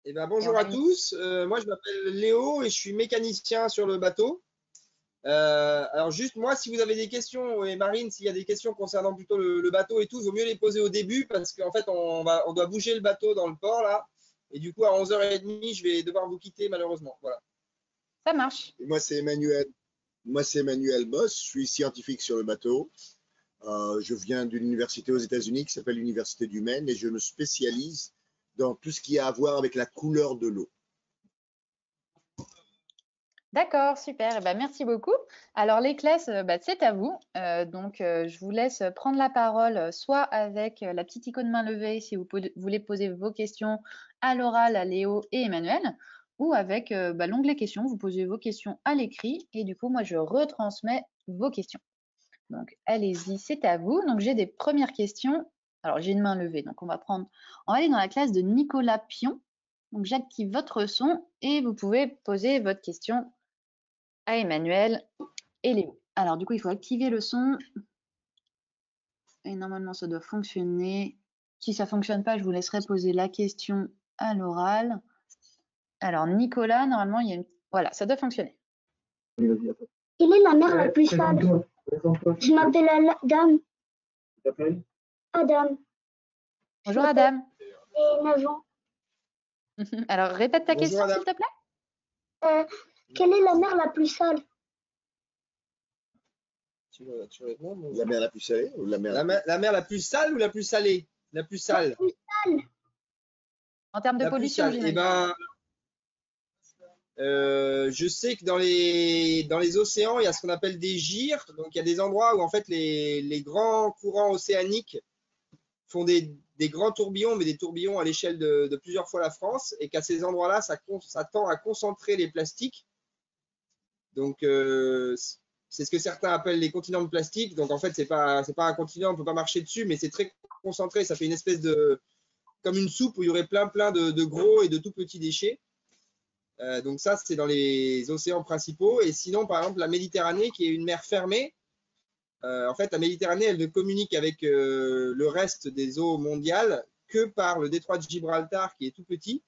Eh ben, Et on bonjour a à mis. tous. Moi, je m'appelle Léo et je suis mécanicien sur le bateau. Alors, juste moi, si vous avez des questions, et Marine, s'il y a des questions concernant plutôt le bateau et tout, il vaut mieux les poser au début parce qu'en fait, on doit bouger le bateau dans le port là. Et du coup, à 11h30, je vais devoir vous quitter malheureusement. Voilà. Ça marche. Et moi, c'est Emmanuel. Moi, c'est Emmanuel Boss. Je suis scientifique sur le bateau. Je viens d'une université aux États-Unis qui s'appelle l'Université du Maine et je me spécialise dans tout ce qui a à voir avec la couleur de l'eau. D'accord, super. Eh ben, merci beaucoup. Alors, les classes, c'est à vous. Je vous laisse prendre la parole, soit avec la petite icône main levée si vous voulez poser vos questions à l'oral à Léo et Emmanuel, ou avec l'onglet questions. Vous posez vos questions à l'écrit et du coup, moi, je retransmets vos questions. Donc, allez-y, c'est à vous. Donc, j'ai des premières questions. Alors, j'ai une main levée, donc on va aller dans la classe de Nicolas Pion. Donc, j'active votre son et vous pouvez poser votre question à Emmanuel et Léo. Alors, du coup, il faut activer le son. Et normalement, ça doit fonctionner. Si ça ne fonctionne pas, je vous laisserai poser la question à l'oral. Alors, Nicolas, normalement, il y a une. Voilà, ça doit fonctionner. Quelle est la mer la plus sale? Je m'appelle Adam. Tu t'appelles? Adam. Bonjour, Adam. J'ai 9 ans. Alors, répète ta Bonjour, question, Adam. s'il te plaît. Quelle est la mer la plus sale? Tu réponds, bon. La mer la plus salée ou la mer La mer la plus sale ou la plus salée? La plus sale. La plus sale. En termes de La plus pollution, sale. Eh j'imagine. ben, je sais que dans les océans, il y a ce qu'on appelle des gyres. Donc, il y a des endroits où en fait les grands courants océaniques font des grands tourbillons, mais des tourbillons à l'échelle de plusieurs fois la France, et qu'à ces endroits-là, ça tend à concentrer les plastiques. Donc, c'est ce que certains appellent les continents de plastique. Donc, en fait, c'est pas un continent, on ne peut pas marcher dessus, mais c'est très concentré. Ça fait une espèce comme une soupe où il y aurait plein de gros et de tout petits déchets. Donc ça, c'est dans les océans principaux. Et sinon, par exemple, la Méditerranée, qui est une mer fermée, en fait, la Méditerranée, elle ne communique avec le reste des eaux mondiales que par le détroit de Gibraltar, qui est tout petit.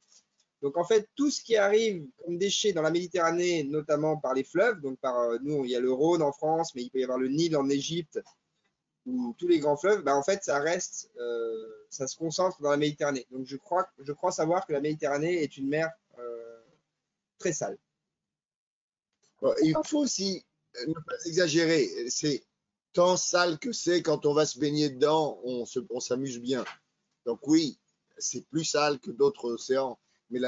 Donc, en fait, tout ce qui arrive comme déchets dans la Méditerranée, notamment par les fleuves, donc nous, il y a le Rhône en France, mais il peut y avoir le Nil en Égypte, ou tous les grands fleuves, en fait, ça reste, ça se concentre dans la Méditerranée. Donc, je crois savoir que la Méditerranée est une mer très sale. Il faut aussi ne pas exagérer. C'est tant sale que c'est quand on va se baigner dedans, on s'amuse bien. Donc oui, c'est plus sale que d'autres océans. Mais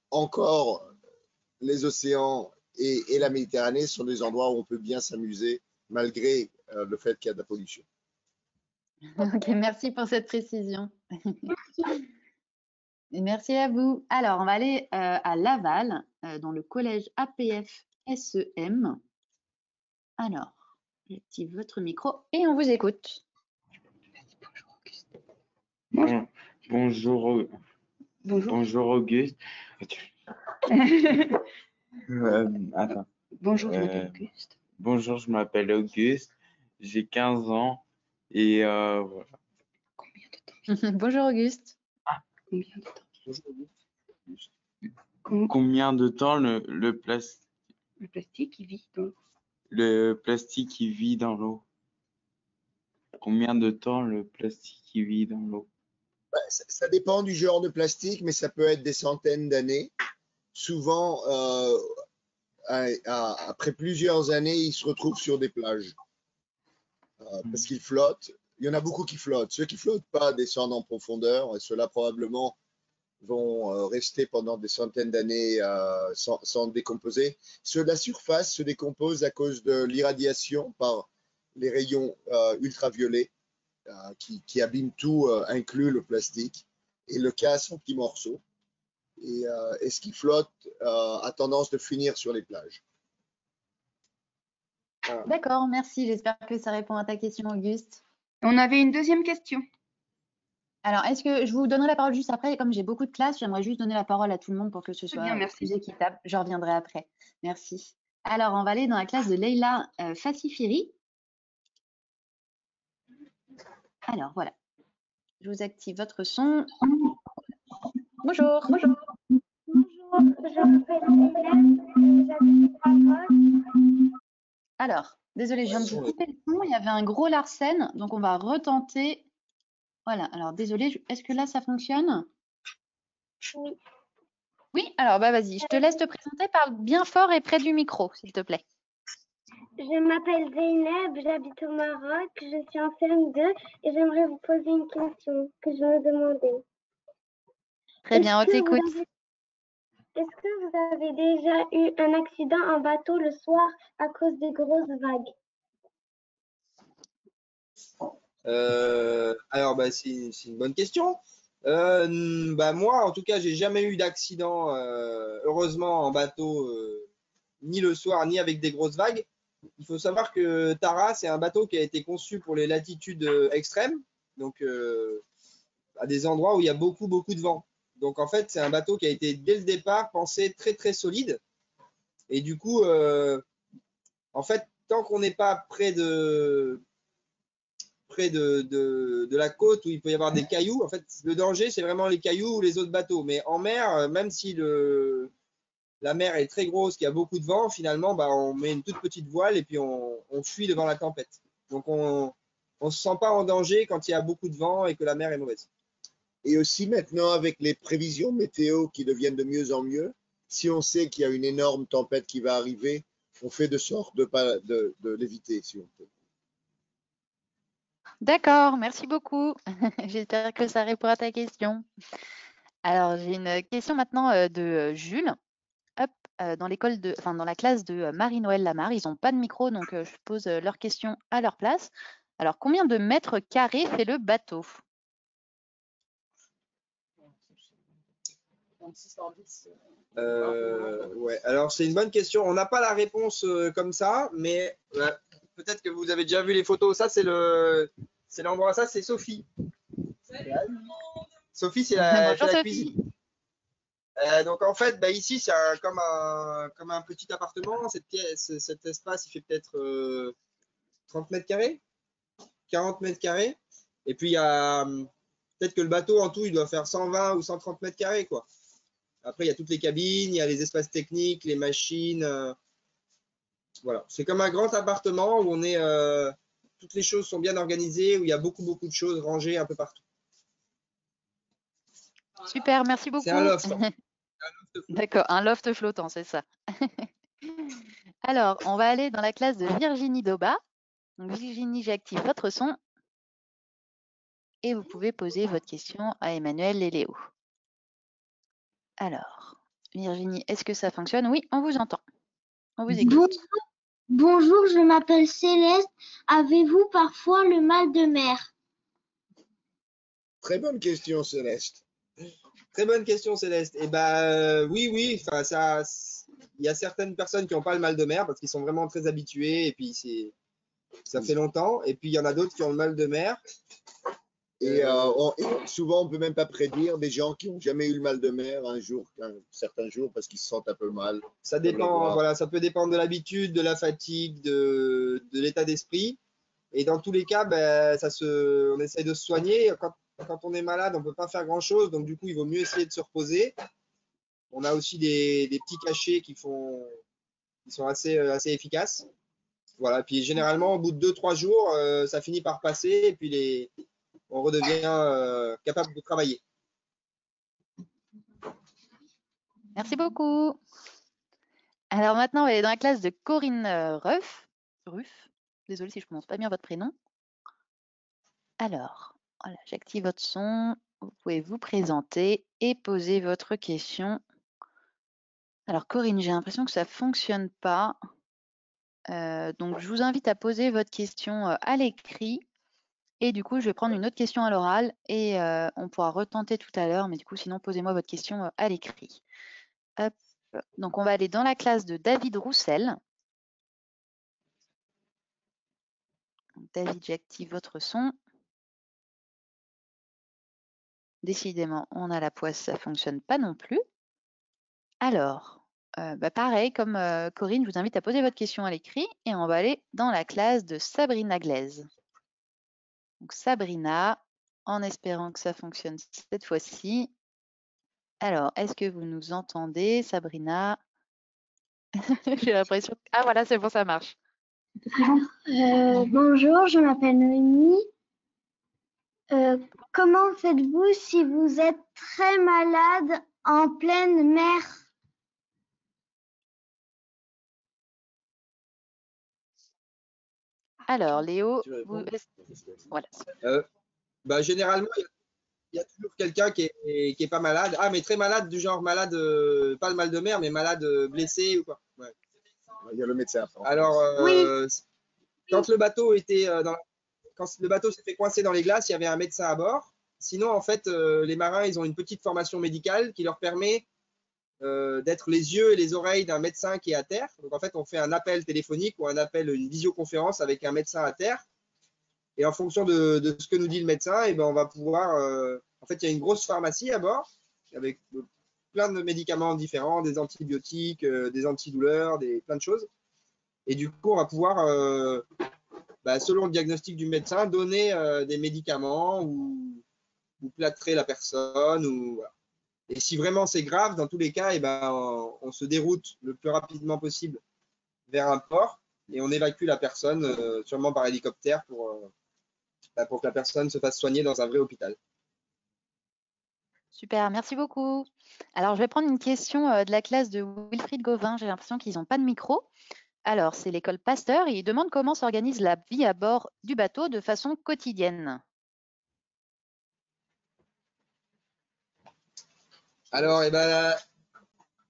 encore, les océans et la Méditerranée sont des endroits où on peut bien s'amuser malgré le fait qu'il y a de la pollution. Ok, merci pour cette précision. Et merci à vous. Alors, on va aller à Laval, dans le collège APF SEM. Alors, j'active votre micro et on vous écoute. Bonjour Auguste. Attends. Bonjour, je m'appelle Auguste. Bonjour, je m'appelle Auguste. J'ai 15 ans et voilà. Combien de temps? Bonjour Auguste. Combien de temps? Bonjour, Auguste. Combien de temps le plastique il vit dans le plastique il vit dans l'eau? Combien de temps le plastique il vit dans l'eau? Ça dépend du genre de plastique, mais ça peut être des centaines d'années. Souvent, après plusieurs années, ils se retrouvent sur des plages parce qu'ils flottent. Il y en a beaucoup qui flottent. Ceux qui flottent pas descendent en profondeur et ceux-là probablement vont rester pendant des centaines d'années sans décomposer. Ceux de la surface se décomposent à cause de l'irradiation par les rayons ultraviolets qui abîment tout, inclus le plastique, et le cassent en petits morceaux. Et ce qui flotte a tendance de finir sur les plages. D'accord, merci. J'espère que ça répond à ta question, Auguste. On avait une deuxième question. Alors, est-ce que je vous donnerai la parole juste après? Comme j'ai beaucoup de classes, j'aimerais juste donner la parole à tout le monde pour que ce soit plus équitable. Je reviendrai après. Merci. Alors, on va aller dans la classe de Leïla Fassifiri. Alors, voilà. Je vous active votre son. Bonjour. je m'appelle Hélène, j'habite au Maroc. Alors, désolé, je viens de vous couper le son. Il y avait un gros Larsen, donc on va retenter. Voilà, alors désolé, est-ce que là ça fonctionne? Oui. Oui, alors bah vas-y, je te laisse te présenter, parle bien fort et près du micro, s'il te plaît. Je m'appelle Zeynep, j'habite au Maroc, je suis en CM2 et j'aimerais vous poser une question que je me demandais. Très bien, on t'écoute. Est-ce que vous avez déjà eu un accident en bateau le soir à cause des grosses vagues? Alors, bah, c'est une bonne question. Bah, moi, en tout cas, j'ai jamais eu d'accident, heureusement, en bateau, ni le soir, ni avec des grosses vagues. Il faut savoir que Tara, c'est un bateau qui a été conçu pour les latitudes extrêmes, donc à des endroits où il y a beaucoup, beaucoup de vent. Donc, en fait, c'est un bateau qui a été, dès le départ, pensé très, très solide. Et du coup, en fait, tant qu'on n'est pas près de la côte où il peut y avoir des cailloux. En fait, le danger, c'est vraiment les cailloux ou les autres bateaux. Mais en mer, même si la mer est très grosse, qu'il y a beaucoup de vent, finalement, bah, on met une toute petite voile et puis on fuit devant la tempête. Donc, on ne se sent pas en danger quand il y a beaucoup de vent et que la mer est mauvaise. Et aussi maintenant, avec les prévisions météo qui deviennent de mieux en mieux, si on sait qu'il y a une énorme tempête qui va arriver, on fait de sorte de l'éviter, si on peut. D'accord, merci beaucoup. J'espère que ça répond à ta question. Alors, j'ai une question maintenant de Jules. Hop, dans la classe de Marie-Noël Lamar, ils n'ont pas de micro, donc je pose leurs questions à leur place. Alors, combien de mètres carrés fait le bateau? Ouais, alors c'est une bonne question. On n'a pas la réponse comme ça, mais peut-être que vous avez déjà vu les photos. Ça, c'est l'endroit. Ça, c'est Sophie. Sophie, c'est Bonjour la Sophie. cuisine. Donc en fait, bah, ici, c'est comme un petit appartement. Cet espace, il fait peut-être 30 mètres carrés, 40 mètres carrés. Et puis, il y a peut-être que le bateau, en tout, il doit faire 120 ou 130 mètres carrés, quoi. Après, il y a toutes les cabines, il y a les espaces techniques, les machines. Voilà. C'est comme un grand appartement où toutes les choses sont bien organisées, où il y a beaucoup, beaucoup de choses rangées un peu partout. Super, merci beaucoup. C'est un loft. D'accord, un loft flottant, c'est ça. Alors, on va aller dans la classe de Virginie Doba. Donc, Virginie, j'active votre son. Et vous pouvez poser votre question à Emmanuel et Léo. Alors, Virginie, est-ce que ça fonctionne? Oui, on vous entend. On vous écoute. Bonjour, je m'appelle Céleste. Avez-vous parfois le mal de mer? Très bonne question, Céleste. Très bonne question, Céleste. Et oui. Enfin, il y a certaines personnes qui n'ont pas le mal de mer parce qu'ils sont vraiment très habitués et puis ça fait longtemps. Et puis il y en a d'autres qui ont le mal de mer. Et souvent, on ne peut même pas prédire des gens qui n'ont jamais eu le mal de mer un certain jour parce qu'ils se sentent un peu mal. Ça dépend, voilà, ça peut dépendre de l'habitude, de la fatigue, de l'état d'esprit. Et dans tous les cas, on essaye de se soigner. Quand on est malade, on ne peut pas faire grand-chose. Donc du coup, il vaut mieux essayer de se reposer. On a aussi des petits cachets qui sont assez efficaces. Voilà. Puis généralement, au bout de 2-3 jours, ça finit par passer et puis on redevient capable de travailler. Merci beaucoup. Alors maintenant, on va aller dans la classe de Corinne Ruff. Désolée si je ne prononce pas bien votre prénom. Alors, voilà, j'active votre son. Vous pouvez vous présenter et poser votre question. Alors Corinne, j'ai l'impression que ça ne fonctionne pas. Donc je vous invite à poser votre question à l'écrit. Et du coup, je vais prendre une autre question à l'oral et on pourra retenter tout à l'heure. Mais du coup, sinon, posez-moi votre question à l'écrit. Hop. Donc, on va aller dans la classe de David Roussel. David, j'active votre son. Décidément, on a la poisse, ça ne fonctionne pas non plus. Alors, pareil, comme Corinne, je vous invite à poser votre question à l'écrit et on va aller dans la classe de Sabrina Glaise. Donc, Sabrina, en espérant que ça fonctionne cette fois-ci. Alors, est-ce que vous nous entendez, Sabrina? J'ai l'impression. Ah voilà, c'est bon, ça marche. Bonjour, je m'appelle Noémie. Comment faites-vous si vous êtes très malade en pleine mer? Alors, Léo, Tu veux vous... répondre? voilà. Généralement, il y a toujours quelqu'un qui est pas malade. Ah, mais très malade, du genre malade, pas le mal de mer, mais malade blessé ou quoi. Ouais. Il y a le médecin. Alors, Oui. quand le bateau était quand le bateau s'est fait coincer dans les glaces, il y avait un médecin à bord. Sinon, en fait, les marins, ils ont une petite formation médicale qui leur permet d'être les yeux et les oreilles d'un médecin qui est à terre. Donc, en fait, on fait un appel téléphonique ou une visioconférence avec un médecin à terre. Et en fonction de ce que nous dit le médecin, et ben, on va pouvoir. En fait, il y a une grosse pharmacie à bord avec plein de médicaments différents, des antibiotiques, des antidouleurs, plein de choses. Et du coup, on va pouvoir, selon le diagnostic du médecin, donner des médicaments ou plâtrer la personne. Voilà. Et si vraiment c'est grave, dans tous les cas, on se déroute le plus rapidement possible vers un port et on évacue la personne, sûrement par hélicoptère, pour que la personne se fasse soigner dans un vrai hôpital. Super, merci beaucoup. Alors, je vais prendre une question de la classe de Wilfried Gauvin. J'ai l'impression qu'ils n'ont pas de micro. Alors, c'est l'école Pasteur et il demande comment s'organise la vie à bord du bateau de façon quotidienne. Alors,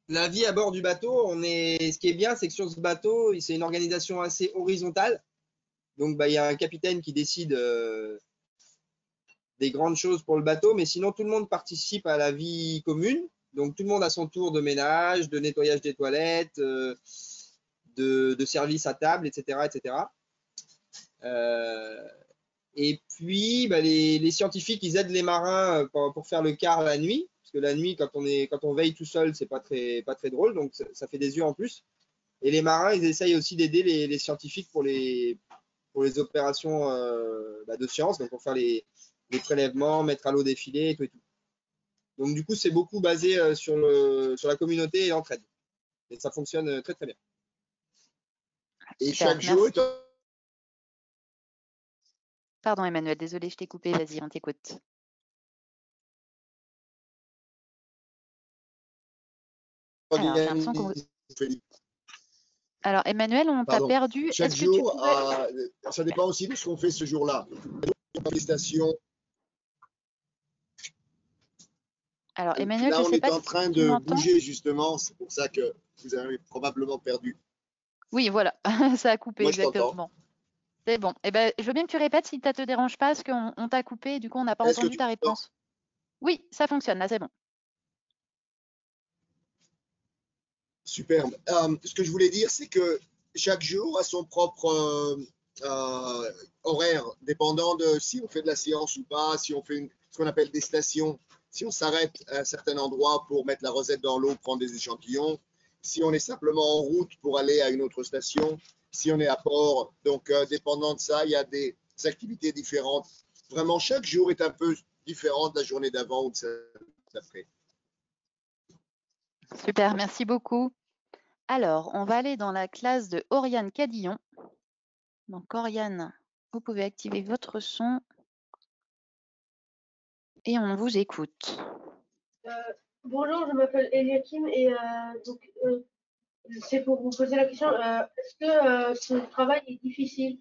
la vie à bord du bateau, ce qui est bien, c'est que sur ce bateau, c'est une organisation assez horizontale. Donc, il y a un capitaine qui décide des grandes choses pour le bateau, mais sinon, tout le monde participe à la vie commune. Donc, tout le monde a son tour de ménage, de nettoyage des toilettes, de service à table, etc. etc. Et puis, les scientifiques, ils aident les marins pour faire le quart la nuit. Parce que la nuit, quand on veille tout seul, c'est pas très drôle, donc ça fait des yeux en plus. Et les marins, ils essayent aussi d'aider les scientifiques pour les opérations de science, donc pour faire les prélèvements, mettre à l'eau des filets et tout et tout. Donc du coup, c'est beaucoup basé sur la communauté et l'entraide. Et ça fonctionne très très bien. Et Super, chaque jour, merci. Pardon Emmanuel, désolé, je t'ai coupé, vas-y, on t'écoute. Alors, j'ai l'impression qu'on... Alors Emmanuel, on t'a perdu. Chaque jour, ça dépend aussi de ce qu'on fait ce jour-là. Les stations. Alors Emmanuel, là, je on sais est pas en train si tu de m'entends. bouger justement, c'est pour ça que vous avez probablement perdu. Oui, voilà, ça a coupé. Moi, je exactement. C'est bon. Eh ben, je veux bien que tu répètes si ça te dérange pas, parce qu'on t'a coupé et du coup, on n'a pas entendu ta réponse. Oui, ça fonctionne, là, c'est bon. Superbe. Ce que je voulais dire, c'est que chaque jour a son propre horaire, dépendant de si on fait de la science ou pas, si on fait ce qu'on appelle des stations, si on s'arrête à un certain endroit pour mettre la rosette dans l'eau, prendre des échantillons, si on est simplement en route pour aller à une autre station, si on est à port. Donc, dépendant de ça, il y a des activités différentes. Vraiment, chaque jour est un peu différent de la journée d'avant ou de celle d'après. Super, merci beaucoup. Alors, on va aller dans la classe de Oriane Cadillon. Donc, Oriane, vous pouvez activer votre son et on vous écoute. Bonjour, je m'appelle Eliakim et c'est pour vous poser la question, est-ce que ce travail est difficile?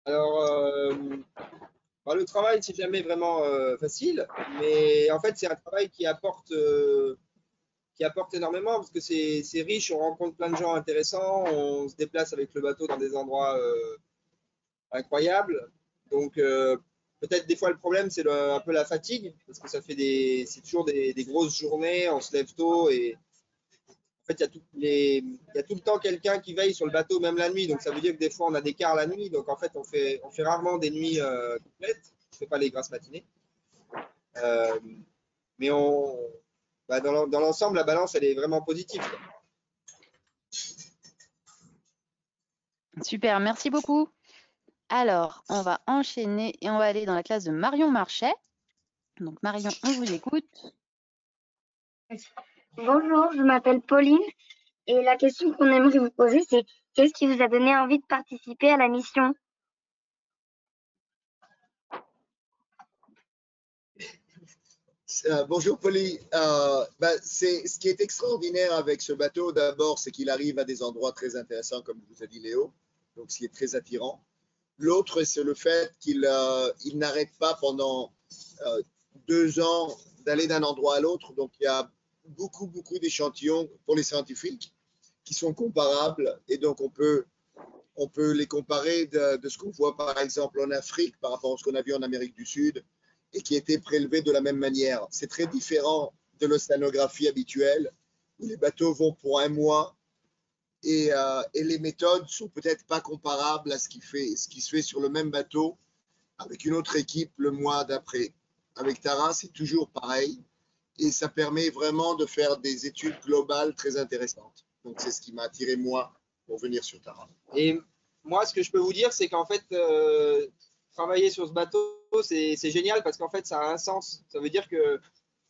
Alors, le travail, c'est jamais vraiment facile, mais en fait, c'est un travail qui apporte énormément parce que c'est riche, on rencontre plein de gens intéressants, on se déplace avec le bateau dans des endroits incroyables. Donc, peut-être des fois, le problème, c'est un peu la fatigue parce que c'est toujours des grosses journées, on se lève tôt et en fait, il y a tout le temps quelqu'un qui veille sur le bateau, même la nuit. Donc, ça veut dire que des fois, on a des quarts la nuit. Donc, en fait, on fait rarement des nuits complètes. On ne fait pas les grasses matinées. Mais dans l'ensemble, la balance, elle est vraiment positive. Super, merci beaucoup. Alors, on va enchaîner et on va aller dans la classe de Marion Marchais. Donc Marion, on vous écoute. Bonjour, je m'appelle Pauline et la question qu'on aimerait vous poser, c'est qu'est-ce qui vous a donné envie de participer à la mission? Bonjour Polly. Ce qui est extraordinaire avec ce bateau, d'abord, c'est qu'il arrive à des endroits très intéressants, comme vous a dit Léo, donc ce qui est très attirant. L'autre, c'est le fait qu'il n'arrête pas pendant 2 ans d'aller d'un endroit à l'autre. Donc il y a beaucoup d'échantillons pour les scientifiques qui sont comparables, et donc on peut les comparer de ce qu'on voit par exemple en Afrique par rapport à ce qu'on a vu en Amérique du Sud, et qui était prélevé de la même manière. C'est très différent de l'océanographie habituelle, où les bateaux vont pour un mois, et les méthodes sont peut-être pas comparables à ce qui se fait sur le même bateau avec une autre équipe le mois d'après. Avec Tara, c'est toujours pareil, et ça permet vraiment de faire des études globales très intéressantes. Donc c'est ce qui m'a attiré moi pour venir sur Tara. Et moi, ce que je peux vous dire, c'est qu'en fait, travailler sur ce bateau, c'est génial parce qu'en fait, ça a un sens. Ça veut dire que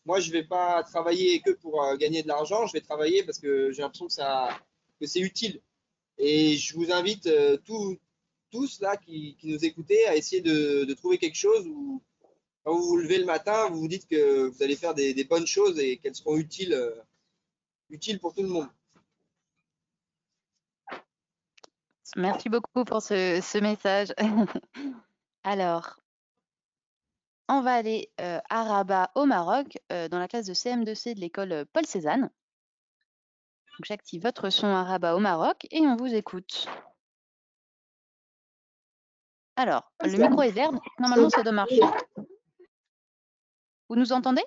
moi, je ne vais pas travailler que pour gagner de l'argent, je vais travailler parce que j'ai l'impression que c'est utile. Et je vous invite tous là qui nous écoutez à essayer de trouver quelque chose où quand vous vous levez le matin, vous vous dites que vous allez faire des bonnes choses et qu'elles seront utiles pour tout le monde. Merci beaucoup pour ce message. Alors, on va aller à Rabat au Maroc, dans la classe de CM2C de l'école Paul Cézanne. Donc, j'active votre son à Rabat au Maroc et on vous écoute. Alors, le micro est vert, normalement ça doit marcher. Vous nous entendez?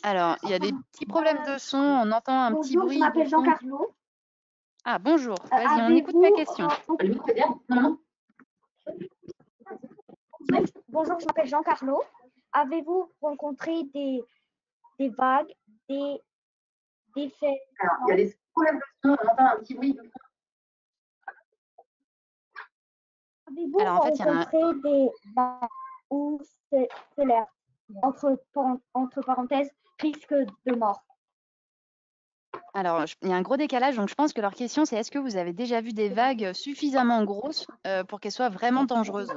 Alors, il y a des petits problèmes de son, on entend un petit Bonjour, bruit. je m'appelle de fond. Jean-Carlo. Ah, bonjour, vas-y, on écoute ta question. Bonjour, je m'appelle Jean-Carlo. Avez-vous rencontré des vagues, des faits? Alors, il y a des problèmes de son, on entend un petit bruit de fond. Avez-vous Alors, en fait, il y a rencontré des vagues où c'est l'air, entre parenthèses, risque de mort? Alors, il y a un gros décalage, donc je pense que leur question, c'est est-ce que vous avez déjà vu des vagues suffisamment grosses pour qu'elles soient vraiment dangereuses?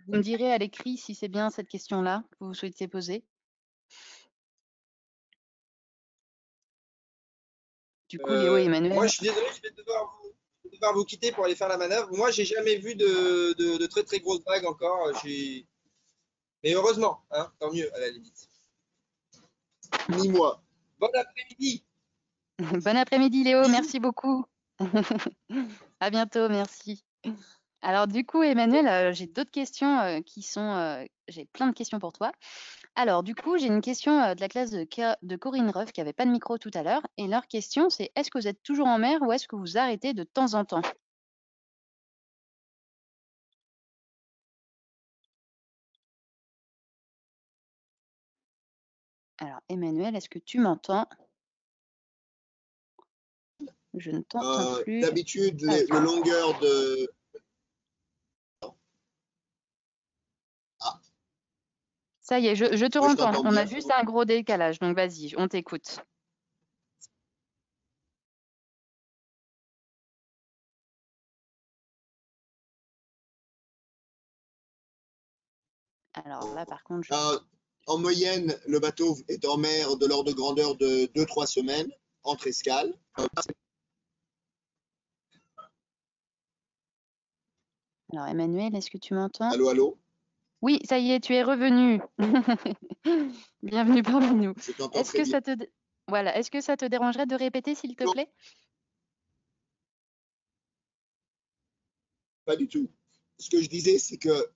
Vous me direz à l'écrit si c'est bien cette question-là que vous souhaitez poser. Du coup, Léo et Emmanuel. Moi, je suis désolé, je vais devoir vous quitter pour aller faire la manœuvre. Moi, j'ai jamais vu de très très grosses vagues encore. Mais heureusement, hein, tant mieux à la limite. Ni moi. Bon après-midi. Bon après-midi, Léo, merci beaucoup. À bientôt, merci. Alors, du coup, Emmanuel, j'ai d'autres questions j'ai plein de questions pour toi. Alors, du coup, j'ai une question de la classe de Corinne Ruff qui n'avait pas de micro tout à l'heure. Et leur question, c'est est-ce que vous êtes toujours en mer ou est-ce que vous arrêtez de temps en temps? Alors, Emmanuel, est-ce que tu m'entends? Je ne t'entends plus. D'habitude, le longueur de... Ça y est, je te Moi, je entends. t'entends On a bien. juste un gros décalage, donc vas-y, on t'écoute. Alors là, par contre, En moyenne, le bateau est en mer de l'ordre de grandeur de 2-3 semaines entre escales. Alors Emmanuel, est-ce que tu m'entends? Allô, allô? Oui, ça y est, tu es revenu. Bienvenue parmi nous. Je t'entends Est-ce très que bien. est-ce que ça te dérangerait de répéter, s'il te plaît? Pas du tout. Ce que je disais, c'est que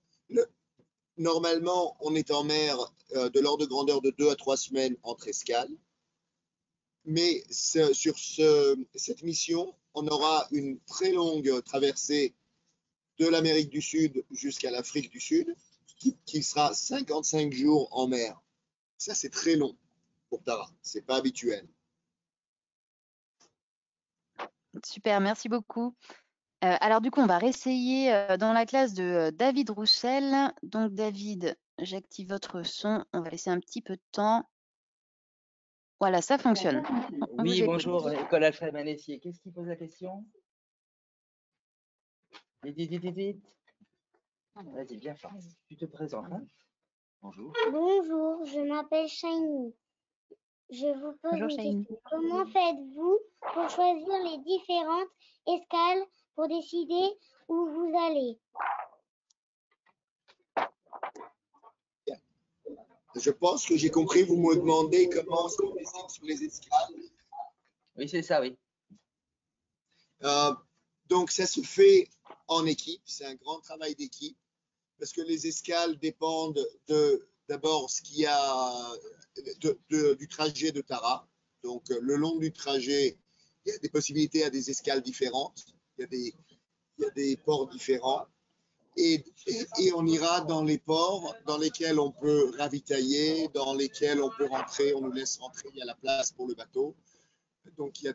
normalement, on est en mer de l'ordre de grandeur de 2 à 3 semaines entre escales. Mais sur cette mission, on aura une très longue traversée de l'Amérique du Sud jusqu'à l'Afrique du Sud, qui sera 55 jours en mer. Ça, c'est très long pour Tara. C'est pas habituel. Super, merci beaucoup. Alors du coup, on va réessayer dans la classe de David Roussel. Donc David, j'active votre son. On va laisser un petit peu de temps. Voilà, ça fonctionne. On Oui, vous bonjour, écoute. École Alfred Manessier. Qu'est-ce qui pose la question? Vite. Vas-y, bien fort. Tu te présentes, hein? Bonjour. Bonjour, je m'appelle Shiny. Je vous pose Bonjour une Shahine. question. Comment faites-vous pour choisir les différentes escales pour décider où vous allez? Je pense que j'ai compris, vous me demandez comment on décide sur les escales. Oui, c'est ça, oui. Donc, ça se fait en équipe, c'est un grand travail d'équipe, parce que les escales dépendent d'abord ce qu'il y a du trajet de Tara. Donc, le long du trajet, il y a des possibilités à des escales différentes, il y a des ports différents. Et on ira dans les ports dans lesquels on peut ravitailler, dans lesquels on peut rentrer, on nous laisse rentrer, il y a la place pour le bateau. Donc il y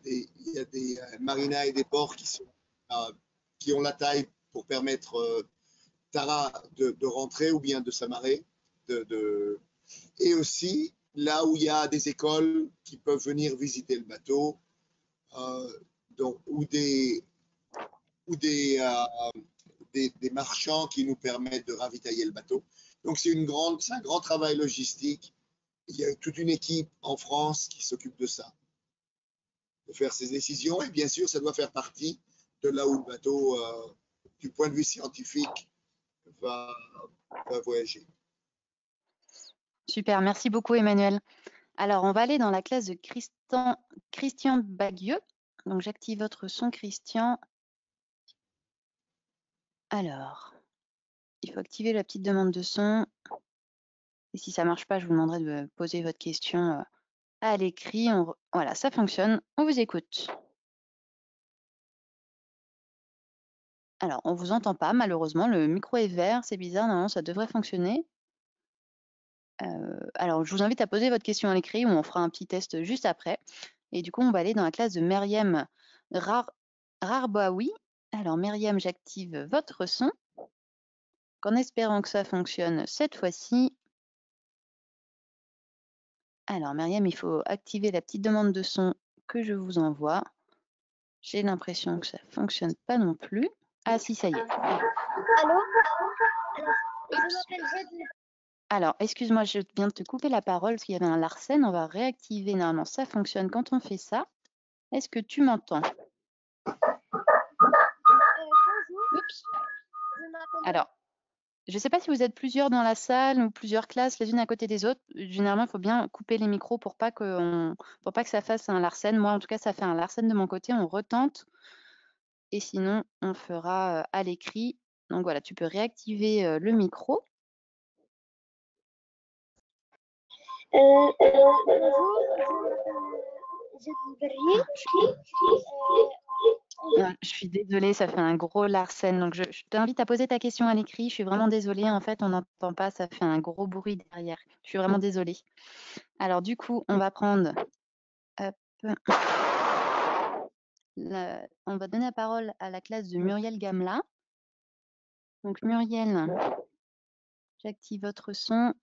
a des marinas et des ports qui ont la taille pour permettre Tara de rentrer ou bien de s'amarrer. Et aussi là où il y a des écoles qui peuvent venir visiter le bateau ou des marchands qui nous permettent de ravitailler le bateau. Donc, c'est un grand travail logistique. Il y a toute une équipe en France qui s'occupe de ça, de faire ces décisions. Et bien sûr, ça doit faire partie de là où le bateau, du point de vue scientifique, va voyager. Super, merci beaucoup Emmanuel. Alors, on va aller dans la classe de Christian Bagieux. Donc, j'active votre son, Christian. Alors, il faut activer la petite demande de son. Et si ça ne marche pas, je vous demanderai de poser votre question à l'écrit. Voilà, ça fonctionne. On vous écoute. Alors, on ne vous entend pas, malheureusement. Le micro est vert, c'est bizarre. Normalement, ça devrait fonctionner. Alors, je vous invite à poser votre question à l'écrit ou on fera un petit test juste après. Et du coup, on va aller dans la classe de Myriam Rarbaoui. Alors, Myriam, j'active votre son. En espérant que ça fonctionne cette fois-ci. Alors, Myriam, il faut activer la petite demande de son que je vous envoie. J'ai l'impression que ça ne fonctionne pas non plus. Ah si, ça y est. Allô? Je m'appelle Jade. Alors, excuse-moi, je viens de te couper la parole parce qu'il y avait un Larsen. On va réactiver. Normalement, ça fonctionne quand on fait ça. Est-ce que tu m'entends? Oups. Alors, je ne sais pas si vous êtes plusieurs dans la salle ou plusieurs classes les unes à côté des autres. Généralement, il faut bien couper les micros pour pas que ça fasse un Larsen. Moi, en tout cas, ça fait un Larsen de mon côté. On retente. Et sinon, on fera à l'écrit. Donc voilà, tu peux réactiver le micro. Je suis désolée, ça fait un gros Larsen. Donc, je t'invite à poser ta question à l'écrit. Je suis vraiment désolée. En fait, on n'entend pas. Ça fait un gros bruit derrière. Je suis vraiment désolée. Alors, du coup, on va prendre... Hop. On va donner la parole à la classe de Muriel Gamla. Donc, Muriel, j'active votre son.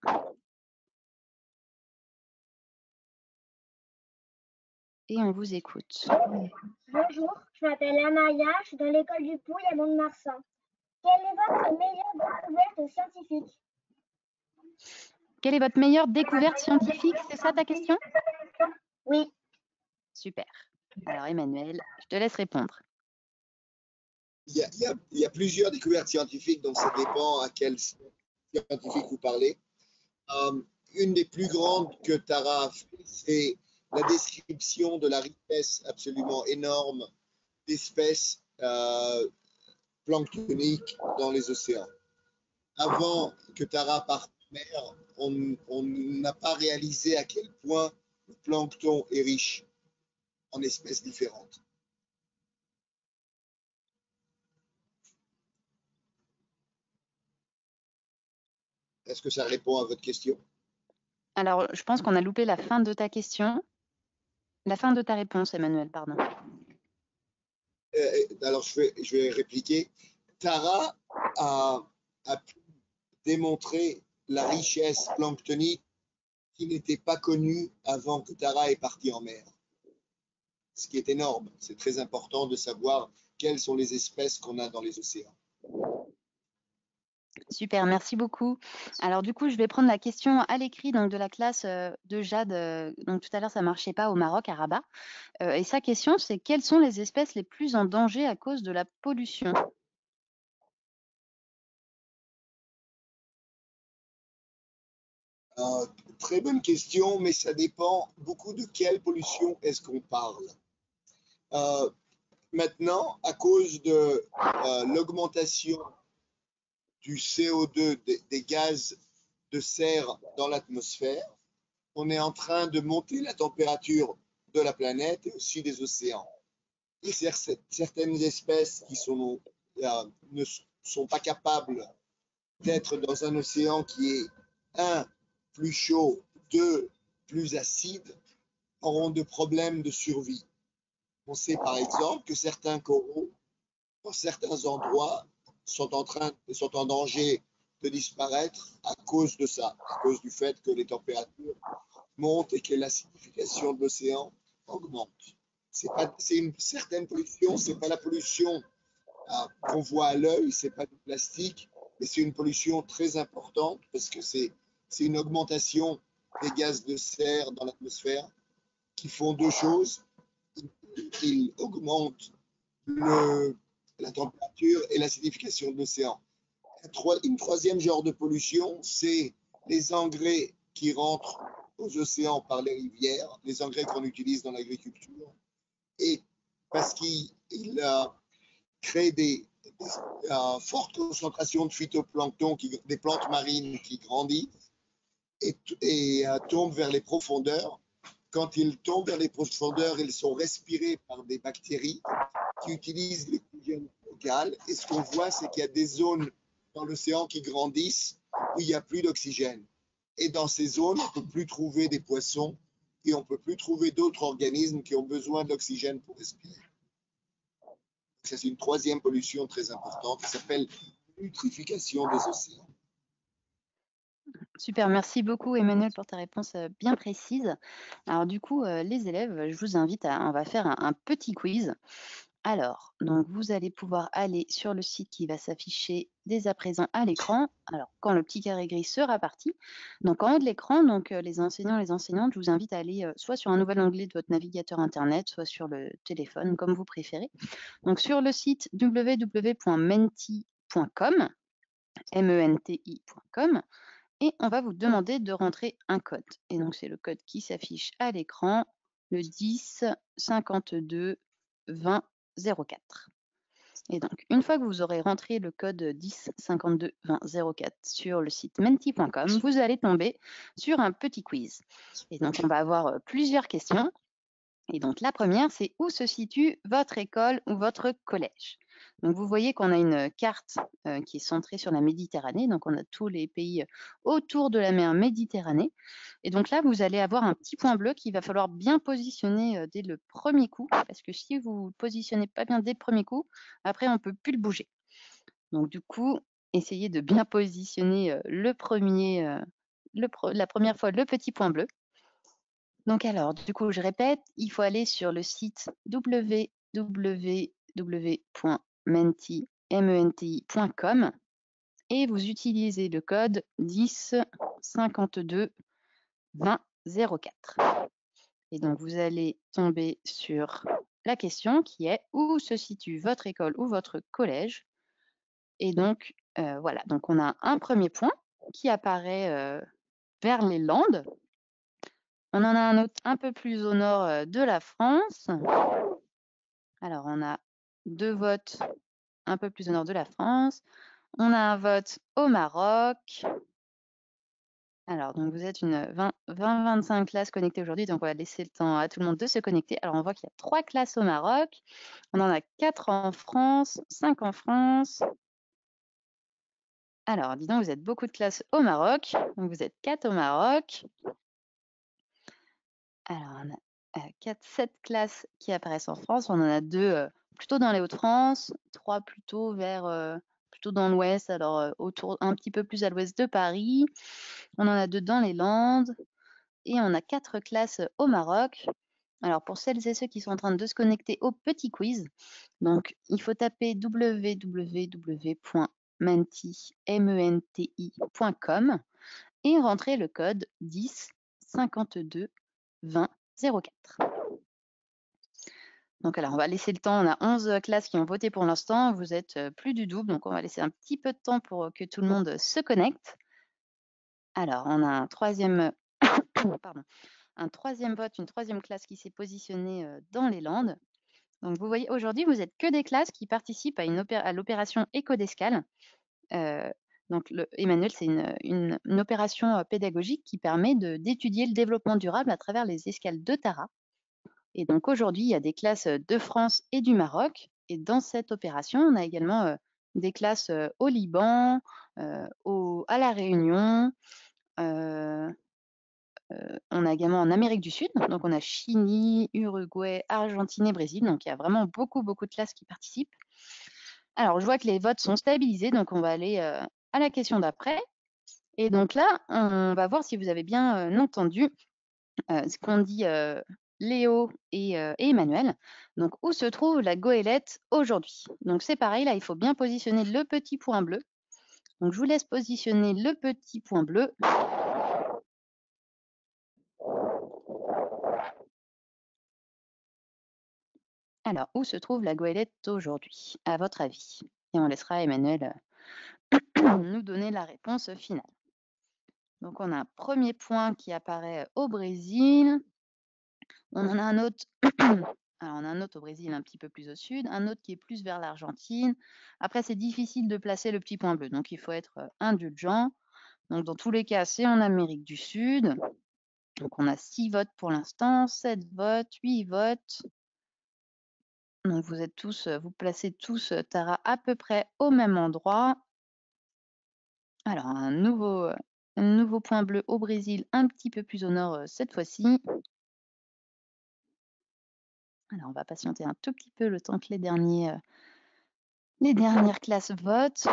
Et on vous écoute. Bonjour, je m'appelle Amaya, je suis dans l'école du Pouille à Mont-de-Marsan. Quelle est votre meilleure découverte scientifique? Quelle est votre meilleure découverte scientifique? C'est ça ta question? Oui. Super. Alors Emmanuel, je te laisse répondre. Il y a plusieurs découvertes scientifiques, donc ça dépend à quel scientifique vous parlez. Une des plus grandes que Tara a fait, c'est la description de la richesse absolument énorme d'espèces planctoniques dans les océans. Avant que Tara parte en mer, on n'a pas réalisé à quel point le plancton est riche en espèces différentes. Est-ce que ça répond à votre question? Alors, je pense qu'on a loupé la fin de ta question. La fin de ta réponse, Emmanuel, pardon. alors je vais répliquer. Tara a pu démontrer la richesse planctonique qui n'était pas connue avant que Tara est partie en mer. Ce qui est énorme. C'est très important de savoir quelles sont les espèces qu'on a dans les océans. Super, merci beaucoup. Alors du coup, je vais prendre la question à l'écrit donc de la classe de Jade. Donc tout à l'heure, ça marchait pas au Maroc, à Rabat. Et sa question, c'est quelles sont les espèces les plus en danger à cause de la pollution? Très bonne question, mais ça dépend beaucoup de quelle pollution est-ce qu'on parle. Maintenant, à cause de l'augmentation du CO2, des gaz de serre dans l'atmosphère, on est en train de monter la température de la planète et aussi des océans. Et certaines espèces qui ne sont pas capables d'être dans un océan qui est, un, plus chaud, deux, plus acide, auront des problèmes de survie. On sait par exemple que certains coraux, dans certains endroits, sont en danger de disparaître à cause de ça, à cause du fait que les températures montent et que l'acidification de l'océan augmente. C'est une certaine pollution, c'est pas la pollution qu'on voit à l'œil, c'est pas du plastique, mais c'est une pollution très importante parce que c'est une augmentation des gaz de serre dans l'atmosphère qui font deux choses. Ils augmentent la température et l'acidification de l'océan. Une troisième genre de pollution, c'est les engrais qui rentrent aux océans par les rivières, les engrais qu'on utilise dans l'agriculture, et parce qu'ils créent des fortes concentrations de phytoplancton, des plantes marines qui grandissent et tombent vers les profondeurs. Quand ils tombent vers les profondeurs, ils sont respirés par des bactéries qui utilisent l'oxygène local. Et ce qu'on voit, c'est qu'il y a des zones dans l'océan qui grandissent où il n'y a plus d'oxygène. Et dans ces zones, on ne peut plus trouver des poissons et on ne peut plus trouver d'autres organismes qui ont besoin d'oxygène pour respirer. Ça, c'est une troisième pollution très importante qui s'appelle l'eutrification des océans. Super, merci beaucoup Emmanuel pour ta réponse bien précise. Alors du coup, les élèves, je vous invite on va faire un petit quiz. Alors, donc vous allez pouvoir aller sur le site qui va s'afficher dès à présent à l'écran. Alors, quand le petit carré gris sera parti, donc en haut de l'écran, donc les enseignants, les enseignantes, je vous invite à aller soit sur un nouvel onglet de votre navigateur internet, soit sur le téléphone, comme vous préférez. Donc sur le site www.menti.com, menti.com, et on va vous demander de rentrer un code. Et donc c'est le code qui s'affiche à l'écran, le 10 52 20 04. Et donc, une fois que vous aurez rentré le code 10 52 20 04 sur le site menti.com, vous allez tomber sur un petit quiz. Et donc, on va avoir plusieurs questions. Et donc, la première, c'est où se situe votre école ou votre collège? Donc, vous voyez qu'on a une carte qui est centrée sur la Méditerranée. Donc, on a tous les pays autour de la mer Méditerranée. Et donc là, vous allez avoir un petit point bleu qu'il va falloir bien positionner dès le premier coup. Parce que si vous ne positionnez pas bien dès le premier coup, après, on ne peut plus le bouger. Donc, du coup, essayez de bien positionner la première fois le petit point bleu. Donc alors, du coup, je répète, il faut aller sur le site www.menti.com et vous utilisez le code 10 52 20 04. Et donc, vous allez tomber sur la question qui est où se situe votre école ou votre collège? Et donc, voilà, donc on a un premier point qui apparaît vers les Landes. On en a un autre un peu plus au nord de la France. Alors, on a 2 votes un peu plus au nord de la France. On a un vote au Maroc. Alors, donc vous êtes une 20-25 classes connectées aujourd'hui, donc on va laisser le temps à tout le monde de se connecter. Alors, on voit qu'il y a 3 classes au Maroc. On en a 4 en France, 5 en France. Alors, dis donc, vous êtes beaucoup de classes au Maroc. Donc, vous êtes 4 au Maroc. Alors, on a 7 classes qui apparaissent en France. On en a 2 plutôt dans les Hauts-de-France, 3 plutôt plutôt dans l'ouest, alors autour, un petit peu plus à l'ouest de Paris. On en a 2 dans les Landes et on a 4 classes au Maroc. Alors pour celles et ceux qui sont en train de se connecter au petit quiz, donc il faut taper www.menti.com et rentrer le code 10 52 20 04. Donc alors on va laisser le temps, on a 11 classes qui ont voté pour l'instant, vous êtes plus du double, donc on va laisser un petit peu de temps pour que tout le monde se connecte. Alors on a un troisième, pardon, un troisième vote, une troisième classe qui s'est positionnée dans les Landes. Donc vous voyez, aujourd'hui, vous n'êtes que des classes qui participent à l'opération Éco-d'escale. Donc Emmanuel, c'est une opération pédagogique qui permet d'étudier le développement durable à travers les escales de Tara. Et donc aujourd'hui, il y a des classes de France et du Maroc. Et dans cette opération, on a également des classes au Liban, à La Réunion. On a également en Amérique du Sud, donc on a Chili, Uruguay, Argentine et Brésil. Donc il y a vraiment beaucoup de classes qui participent. Alors je vois que les votes sont stabilisés, donc on va aller à la question d'après. Et donc là, on va voir si vous avez bien entendu ce qu'ont dit Léo et Emmanuel. Donc où se trouve la goélette aujourd'hui? Donc c'est pareil, là il faut bien positionner le petit point bleu. Donc je vous laisse positionner le petit point bleu. Alors, où se trouve la goélette aujourd'hui, à votre avis? Et on laissera Emmanuel nous donner la réponse finale. Donc, on a un premier point qui apparaît au Brésil. On en a un autre. Alors, on a un autre au Brésil un petit peu plus au sud, un autre qui est plus vers l'Argentine. Après, c'est difficile de placer le petit point bleu, donc il faut être indulgent. Donc, dans tous les cas, c'est en Amérique du Sud. Donc, on a 6 votes pour l'instant, 7 votes, 8 votes. Donc vous êtes tous, vous placez tous Tara à peu près au même endroit. Alors un nouveau point bleu au Brésil, un petit peu plus au nord cette fois-ci. Alors on va patienter un tout petit peu le temps que les dernières classes votent.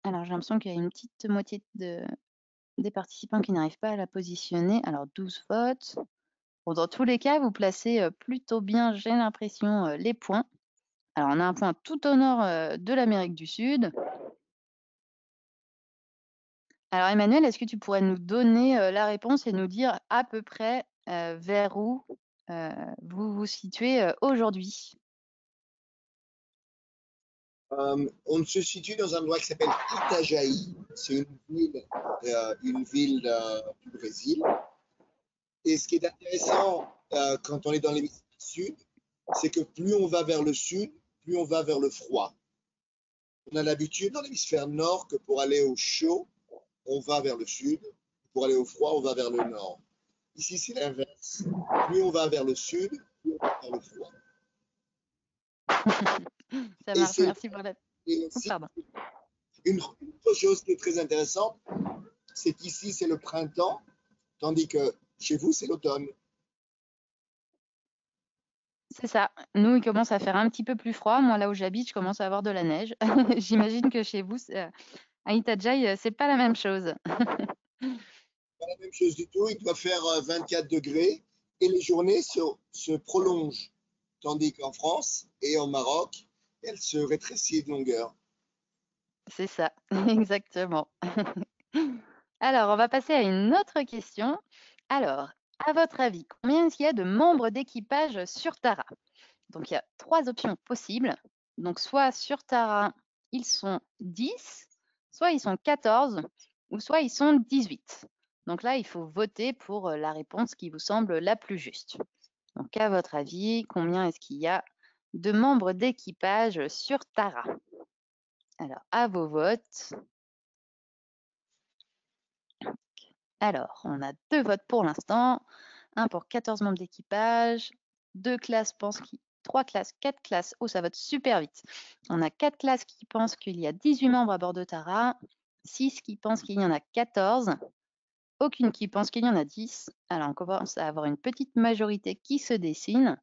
Alors j'ai l'impression qu'il y a une petite moitié des participants qui n'arrivent pas à la positionner. Alors 12 votes. Bon, dans tous les cas, vous placez plutôt bien, j'ai l'impression, les points. Alors on a un point tout au nord de l'Amérique du Sud. Alors Emmanuel, est-ce que tu pourrais nous donner la réponse et nous dire à peu près vers où vous vous situez aujourd'hui? On se situe dans un endroit qui s'appelle Itajaí. C'est une ville du Brésil. Et ce qui est intéressant quand on est dans l'hémisphère sud, c'est que plus on va vers le sud, plus on va vers le froid. On a l'habitude dans l'hémisphère nord que pour aller au chaud, on va vers le sud. Pour aller au froid, on va vers le nord. Ici, c'est l'inverse. Plus on va vers le sud, plus on va vers le froid. Ça marche, merci pour la... Pardon. Une autre chose qui est très intéressante, c'est qu'ici, c'est le printemps, tandis que chez vous, c'est l'automne. C'est ça. Nous, il commence à faire un petit peu plus froid. Moi, là où j'habite, je commence à avoir de la neige. J'imagine que chez vous, à Itajaí, c'est pas la même chose. Pas la même chose du tout. Il doit faire 24 degrés et les journées se prolongent. Tandis qu'en France et au Maroc, elles se rétrécissent de longueur. C'est ça, exactement. Alors, on va passer à une autre question. Alors, à votre avis, combien est-ce qu'il y a de membres d'équipage sur Tara? Donc, il y a 3 options possibles. Donc, soit sur Tara, ils sont 10, soit ils sont 14, ou soit ils sont 18. Donc là, il faut voter pour la réponse qui vous semble la plus juste. Donc, à votre avis, combien est-ce qu'il y a de membres d'équipage sur Tara? Alors, à vos votes. Alors, on a 2 votes pour l'instant. Un pour 14 membres d'équipage. 2 classes pensent 3 classes, 4 classes. Oh, ça vote super vite. On a 4 classes qui pensent qu'il y a 18 membres à bord de Tara. 6 qui pensent qu'il y en a 14. Aucune qui pense qu'il y en a 10. Alors, on commence à avoir une petite majorité qui se dessine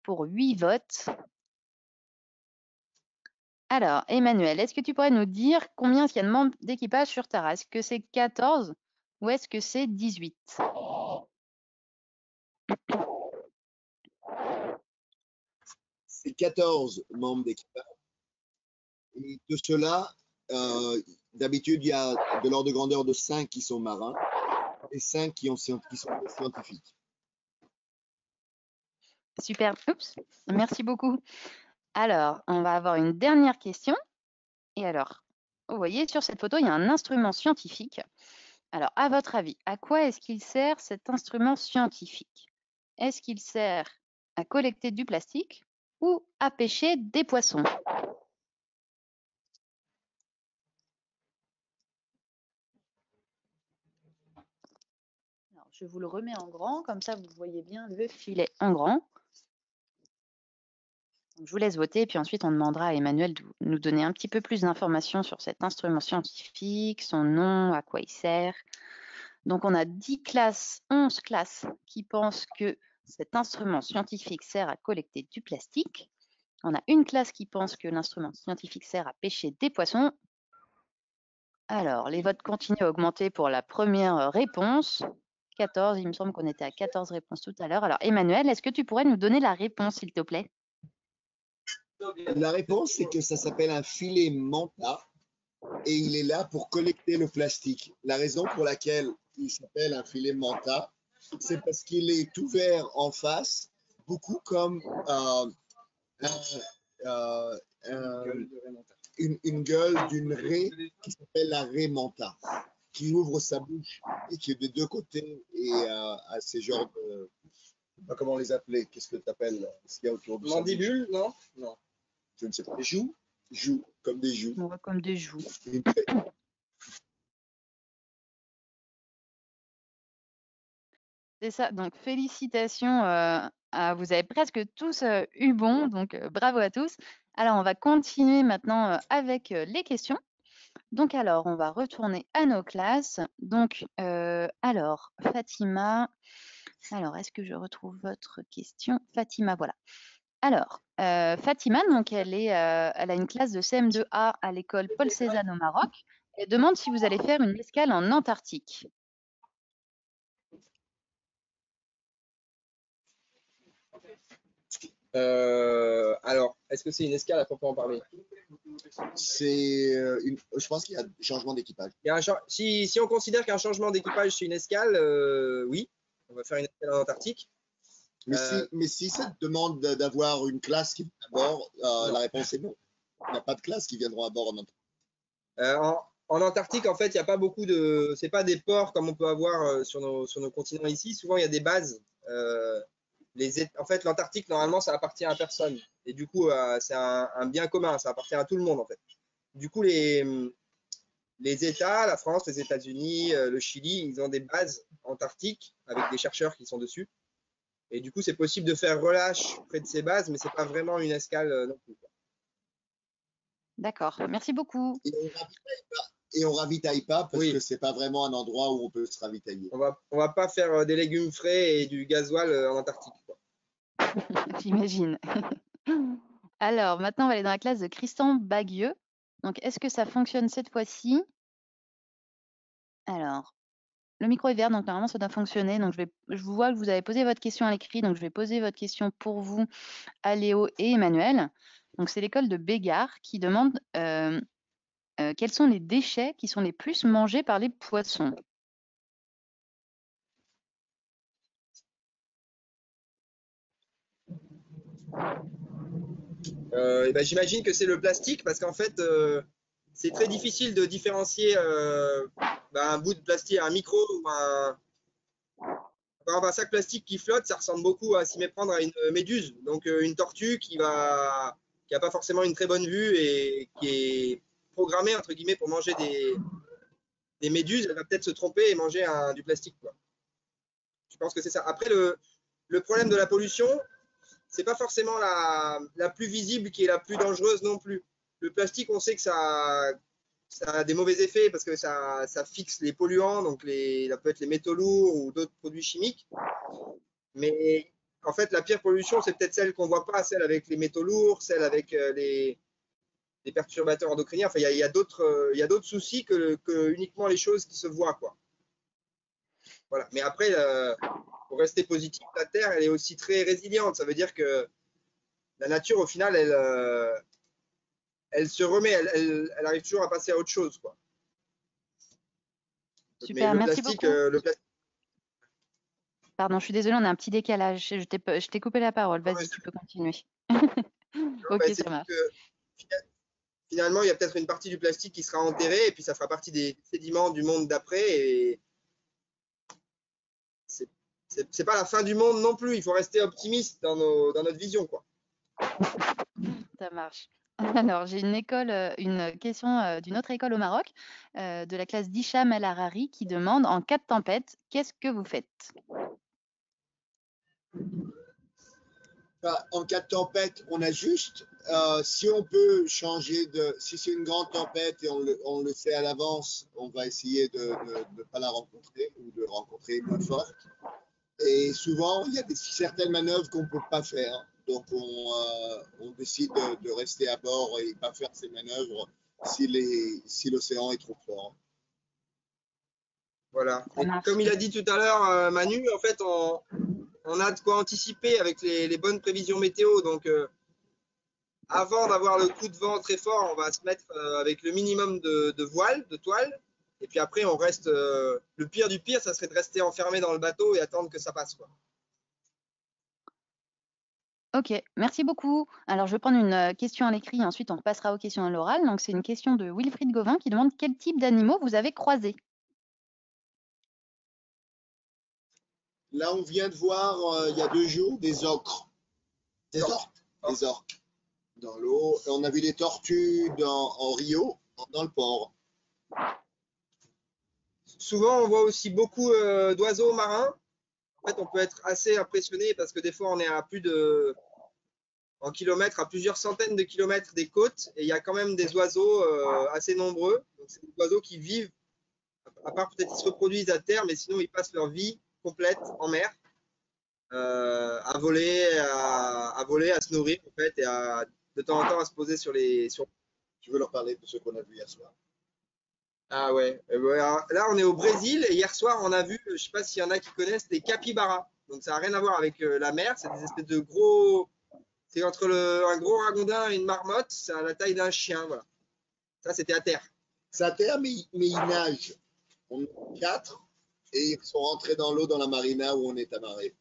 pour 8 votes. Alors, Emmanuel, est-ce que tu pourrais nous dire combien il y a de membres d'équipage sur Tara? Est-ce que c'est 14 ou est-ce que c'est 18? C'est 14 membres d'équipage. Et de ceux-là, d'habitude, il y a de l'ordre de grandeur de 5 qui sont marins et 5 qui sont scientifiques. Super. Oups. Merci beaucoup. Alors, on va avoir une dernière question. Et alors, vous voyez, sur cette photo, il y a un instrument scientifique. Alors, à votre avis, à quoi est-ce qu'il sert cet instrument scientifique? Est-ce qu'il sert à collecter du plastique ou à pêcher des poissons? Alors, je vous le remets en grand, comme ça vous voyez bien le filet en grand. Donc, je vous laisse voter, puis ensuite on demandera à Emmanuel de nous donner un petit peu plus d'informations sur cet instrument scientifique, son nom, à quoi il sert. Donc on a 10 classes, 11 classes qui pensent que cet instrument scientifique sert à collecter du plastique. On a une classe qui pense que l'instrument scientifique sert à pêcher des poissons. Alors, les votes continuent à augmenter pour la première réponse. 14, il me semble qu'on était à 14 réponses tout à l'heure. Alors, Emmanuel, est-ce que tu pourrais nous donner la réponse, s'il te plaît? La réponse, c'est que ça s'appelle un filet manta et il est là pour collecter le plastique. La raison pour laquelle il s'appelle un filet manta, c'est parce qu'il est ouvert en face, beaucoup comme une gueule d'une raie qui s'appelle la raie manta, qui ouvre sa bouche et qui est des deux côtés et a ces genres de... Je ne sais pas comment les appeler. Qu'est-ce que tu appelles ce qu'il y a autour de sa bouche? Mandibule, non? Non. Je ne sais pas. Joues? Joues, comme des joues. On voit comme des joues. C'est ça, donc félicitations, vous avez presque tous eu bon, donc bravo à tous. Alors on va continuer maintenant avec les questions. Donc alors, on va retourner à nos classes. Donc, alors, Fatima, alors est-ce que je retrouve votre question? Fatima, voilà. Alors, Fatima, donc elle a une classe de CM2A à l'école Paul Cézanne au Maroc. Elle demande si vous allez faire une escale en Antarctique. Alors, est-ce que c'est une escale à proprement parler? Je pense qu'il y a un changement d'équipage. Si on considère qu'un changement d'équipage, c'est une escale, oui, on va faire une escale en Antarctique. Mais si ça te demande d'avoir une classe qui vient à bord, la réponse est non. Il n'y a pas de classe qui viendront à bord en Antarctique. En Antarctique, en fait, il n'y a pas beaucoup de... C'est pas des ports comme on peut avoir sur nos continents ici. Souvent, il y a des bases. En fait, l'Antarctique, normalement, ça appartient à personne. Et du coup, c'est un bien commun. Ça appartient à tout le monde, en fait. Du coup, les États, la France, les États-Unis, le Chili, ils ont des bases antarctiques avec des chercheurs qui sont dessus. Et du coup, c'est possible de faire relâche près de ces bases, mais c'est pas vraiment une escale non plus. D'accord, merci beaucoup. Et on ravitaille pas parce que c'est pas vraiment un endroit où on peut se ravitailler. On va pas faire des légumes frais et du gasoil en Antarctique. J'imagine. Alors, maintenant, on va aller dans la classe de Christian Baguieux. Donc, est-ce que ça fonctionne cette fois-ci? Alors, le micro est vert, donc normalement, ça doit fonctionner. Donc, je vous vois que vous avez posé votre question à l'écrit, donc je vais poser votre question pour vous à Léo et Emmanuel. Donc, c'est l'école de Bégard qui demande quels sont les déchets qui sont les plus mangés par les poissons? J'imagine que c'est le plastique parce qu'en fait, c'est très difficile de différencier un bout de plastique, un micro ou un sac plastique qui flotte. Ça ressemble beaucoup à s'y méprendre à une méduse. Donc, une tortue qui a pas forcément une très bonne vue et qui est programmée, entre guillemets, pour manger des méduses, elle va peut-être se tromper et manger du plastique, quoi. Je pense que c'est ça. Après, le problème de la pollution, c'est pas forcément la plus visible qui est la plus dangereuse non plus. Le plastique, on sait que ça a des mauvais effets parce que ça fixe les polluants, donc ça peut être les métaux lourds ou d'autres produits chimiques. Mais en fait, la pire pollution, c'est peut-être celle qu'on voit pas, celle avec les métaux lourds, celle avec les des perturbateurs endocriniens. Enfin, il y a d'autres soucis que uniquement les choses qui se voient, quoi. Voilà. Mais après, pour rester positif, la Terre, elle est aussi très résiliente. Ça veut dire que la nature, au final, elle se remet, elle arrive toujours à passer à autre chose, quoi. Super, Mais merci beaucoup. le plastique, Pardon, je suis désolée, on a un petit décalage. Je t'ai coupé la parole. non, Vas-y, tu peux continuer. bah, Ok, c'est ça juste marche. que finalement, il y a peut-être une partie du plastique qui sera enterrée et puis ça fera partie des sédiments du monde d'après. Et c'est pas la fin du monde non plus. Il faut rester optimiste dans notre vision, quoi. Ça marche. Alors, j'ai une question d'une autre école au Maroc, de la classe d'Hicham El Harari, qui demande en cas de tempête, qu'est-ce que vous faites? En cas de tempête, on ajuste. Si on peut changer si c'est une grande tempête et on le sait à l'avance, on va essayer de ne pas la rencontrer ou de rencontrer moins forte. Et souvent, il y a certaines manœuvres qu'on ne peut pas faire. Donc, on décide de rester à bord et pas faire ces manœuvres si l'océan est trop fort. Voilà. Ça Et marche. comme il a dit tout à l'heure, Manu, en fait, on a de quoi anticiper avec les bonnes prévisions météo. Donc, avant d'avoir le coup de vent très fort, on va se mettre avec le minimum de voile, de toile. Et puis après, on reste. Le pire du pire, ça serait de rester enfermé dans le bateau et attendre que ça passe, quoi. Ok, merci beaucoup. Alors, je vais prendre une question à l'écrit, ensuite on repassera aux questions à l'oral. Donc, c'est une question de Wilfried Gauvin qui demande quel type d'animaux vous avez croisés. Là, on vient de voir, il y a 2 jours, des ocres. Des orques dans l'eau. On a vu des tortues en Rio, dans le port. Souvent, on voit aussi beaucoup d'oiseaux marins. En fait, on peut être assez impressionné parce que des fois, on est en kilomètres, à plusieurs centaines de kilomètres des côtes, et il y a quand même des oiseaux assez nombreux. Donc, c'est des oiseaux qui vivent, à part peut-être qu'ils se reproduisent à terre, mais sinon, ils passent leur vie complète en mer, à voler, à se nourrir, en fait, et de temps en temps à se poser sur les. Tu veux leur parler de ce qu'on a vu hier soir? Ah ouais. Alors, là, on est au Brésil et hier soir, on a vu, je ne sais pas s'il y en a qui connaissent, des capybaras. Donc, ça n'a rien à voir avec la mer. C'est des espèces de gros. C'est entre un gros ragondin et une marmotte. C'est à la taille d'un chien. Voilà. Ça, c'était à terre. C'est à terre, mais ils nagent. On est 4 et ils sont rentrés dans l'eau dans la marina où on est amarré.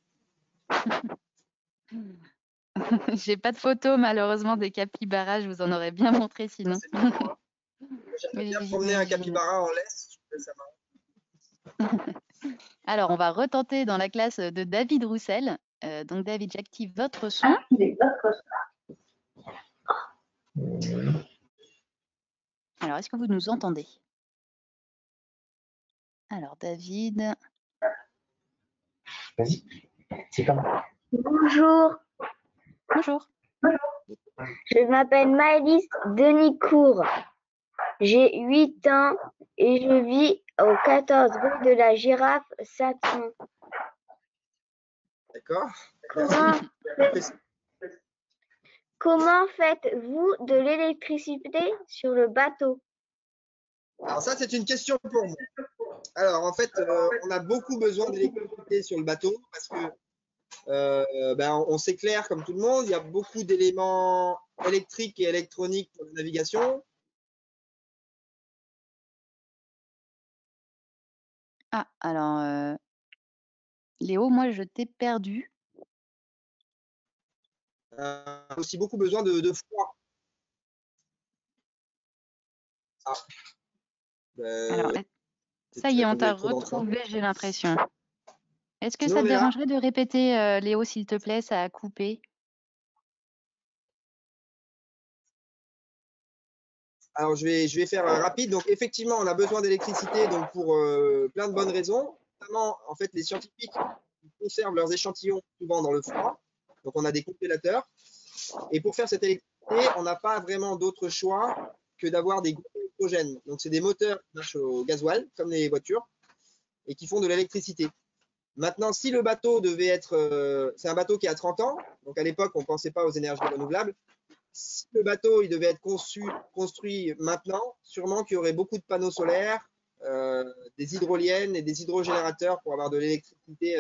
J'ai pas de photo malheureusement des capybaras, je vous en aurais bien montré sinon. J'aimerais bien promener un capybara en laisse. Je trouvais ça marrant. Alors, on va retenter dans la classe de David Roussel. Donc, David, j'active votre son. Alors, est-ce que vous nous entendez? Alors, David. Vas-y, c'est pas moi. Bonjour, Bonjour. je m'appelle Maëlys Denicourt. J'ai 8 ans et je vis au 14 rue de la Girafe Saton. D'accord. Comment faites-vous de l'électricité sur le bateau? Alors ça, c'est une question pour moi. Alors en fait, on a beaucoup besoin d'électricité sur le bateau parce que on s'éclaire comme tout le monde. Il y a beaucoup d'éléments électriques et électroniques pour la navigation. Ah, alors, Léo, moi, je t'ai perdu. Aussi beaucoup besoin de froid. Ah. Alors, ça y est, on t'a retrouvé, j'ai l'impression. Est-ce que ça te dérangerait de répéter, Léo, s'il te plaît, ça a coupé? Alors, je vais faire rapide. Donc, effectivement, on a besoin d'électricité donc pour plein de bonnes raisons. Notamment, en fait, les scientifiques conservent leurs échantillons souvent dans le froid. Donc, on a des congélateurs. Et pour faire cette électricité, on n'a pas vraiment d'autre choix que d'avoir des groupes électrogènes. Donc, c'est des moteurs qui marchent au gasoil, comme les voitures, et qui font de l'électricité. Maintenant, si le bateau devait être… c'est un bateau qui a 30 ans. Donc, à l'époque, on ne pensait pas aux énergies renouvelables. si le bateau il devait être construit maintenant, sûrement qu'il y aurait beaucoup de panneaux solaires, des hydroliennes et des hydrogénérateurs pour avoir de l'électricité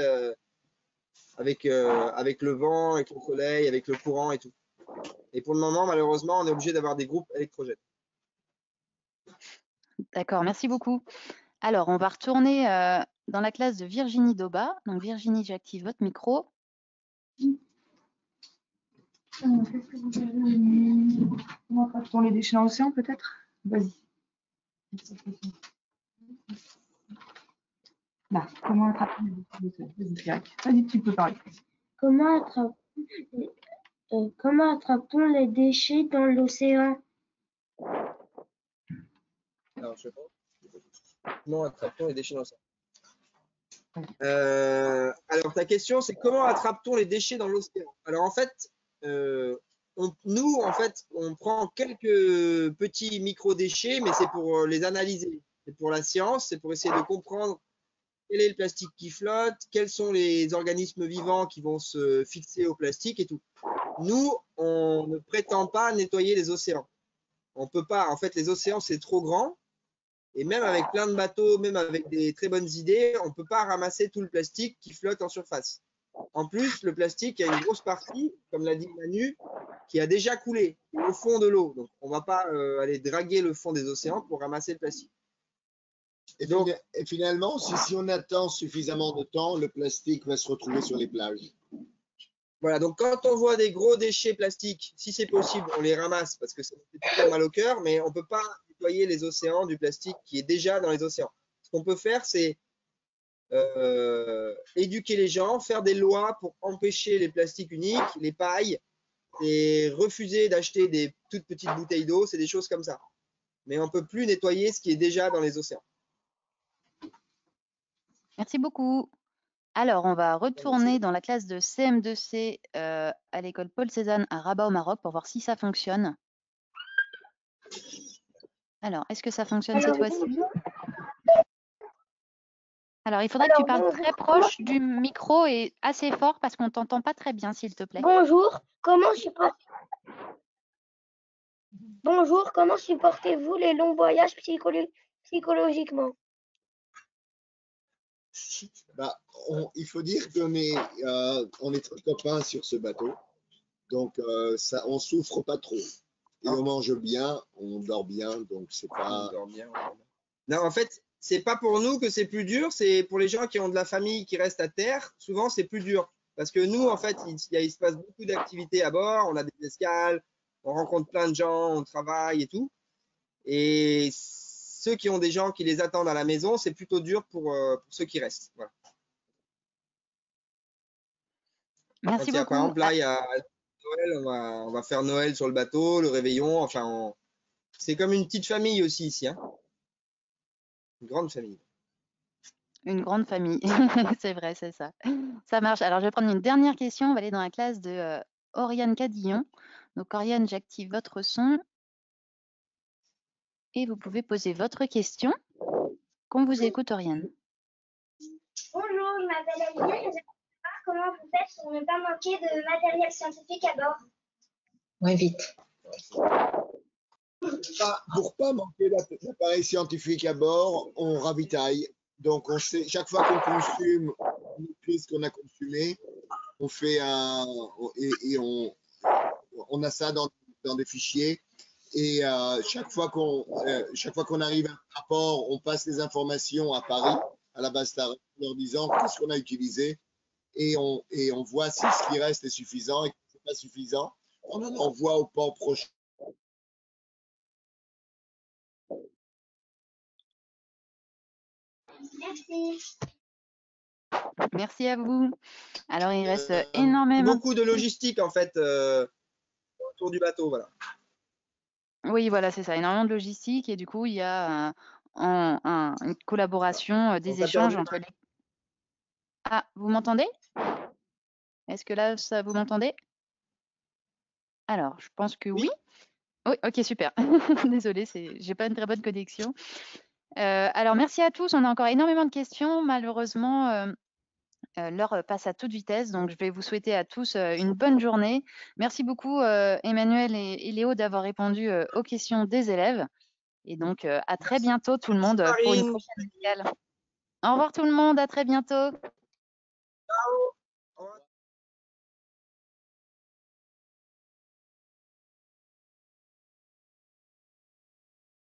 avec le vent, avec le soleil, avec le courant et tout. Et pour le moment, malheureusement, on est obligé d'avoir des groupes électrogènes. D'accord, merci beaucoup. Alors, on va retourner dans la classe de Virginie Doba. Donc, Virginie, j'active votre micro. Comment traite-t-on les déchets dans l'océan, peut-être? Vas-y. Là, comment attrape-t-on les déchets dans l'océan? Vas-y, Pierre. Vas-y, tu peux parler. Comment attrape-t-on les déchets dans l'océan? Alors, je sais pas. Comment attrape-t-on les déchets dans l'océan? Alors, ta question, c'est comment attrape-t-on les déchets dans l'océan? Alors, en fait, nous, on prend quelques petits micro-déchets, mais c'est pour les analyser. C'est pour la science, c'est pour essayer de comprendre quel est le plastique qui flotte, quels sont les organismes vivants qui vont se fixer au plastique et tout. Nous, on ne prétend pas nettoyer les océans. On peut pas. En fait, les océans, c'est trop grand. Et même avec plein de bateaux, même avec des très bonnes idées, on ne peut pas ramasser tout le plastique qui flotte en surface. En plus, le plastique, il y a une grosse partie, comme l'a dit Manu, qui a déjà coulé au fond de l'eau. Donc, on ne va pas aller draguer le fond des océans pour ramasser le plastique. Et finalement, si on attend suffisamment de temps, le plastique va se retrouver sur les plages. Voilà, donc quand on voit des gros déchets plastiques, si c'est possible, on les ramasse parce que ça fait toujours mal au cœur, mais on ne peut pas nettoyer les océans du plastique qui est déjà dans les océans. Ce qu'on peut faire, c'est éduquer les gens, faire des lois pour empêcher les plastiques uniques, les pailles, et refuser d'acheter des toutes petites bouteilles d'eau, c'est des choses comme ça. Mais on ne peut plus nettoyer ce qui est déjà dans les océans. Merci beaucoup. Alors, on va retourner dans la classe de CM2C à l'école Paul Cézanne à Rabat au Maroc pour voir si ça fonctionne. Alors, est-ce que ça fonctionne cette fois-ci? Alors, il faudrait que tu parles très proche du micro et assez fort parce qu'on ne t'entend pas très bien, s'il te plaît. Bonjour, comment supportez-vous les longs voyages psychologiquement? Bah, il faut dire qu'on est très copains sur ce bateau. Donc, on souffre pas trop. Et on mange bien, on dort bien, donc c'est pas… On dort bien. Non, en fait, c'est pas pour nous que c'est plus dur, c'est pour les gens qui ont de la famille qui restent à terre. Souvent, c'est plus dur. Parce que nous, en fait, il se passe beaucoup d'activités à bord. On a des escales, on rencontre plein de gens, on travaille et tout. Et ceux qui ont des gens qui les attendent à la maison, c'est plutôt dur pour ceux qui restent. Voilà. Merci beaucoup. Par exemple, là, il y a Noël, on va faire Noël sur le bateau, le réveillon. Enfin, c'est comme une petite famille aussi ici. Hein. Une grande famille. Une grande famille, c'est vrai, c'est ça. Ça marche. Alors, je vais prendre une dernière question. On va aller dans la classe de Oriane Cadillon. Donc, Oriane, j'active votre son. Et vous pouvez poser votre question. Qu'on vous écoute, Oriane. Bonjour, je m'appelle Aline et je sais pas comment vous faites pour ne pas manquer de matériel scientifique à bord. Ouais, vite. Pour pas manquer d'appareil scientifique à bord, on ravitaille. Donc, on sait, chaque fois qu'on consomme, on écrit ce qu'on a consumé, on fait on a ça dans des fichiers. Et chaque fois qu'on arrive à port, on passe les informations à Paris, à la base d'arrêt, leur disant qu'est-ce qu'on a utilisé. Et on voit si ce qui reste est suffisant et que ce n'est pas suffisant. On en envoie au port prochain. Merci. Merci à vous. Alors, il reste énormément. Beaucoup de logistique, en fait, autour du bateau. Voilà. Oui, voilà, c'est ça. Énormément de logistique. Et du coup, il y a une collaboration, des échanges entre les… Ah, vous m'entendez? Est-ce que là, vous m'entendez? Alors, je pense que oui. Oui, ok, super. Désolée, j'ai pas une très bonne connexion. Alors, merci à tous. On a encore énormément de questions. Malheureusement, l'heure passe à toute vitesse, donc je vais vous souhaiter à tous une bonne journée. Merci beaucoup Emmanuel et Léo d'avoir répondu aux questions des élèves. Et donc à très bientôt tout le monde pour une Marine. prochaine escale. Au revoir tout le monde, à très bientôt.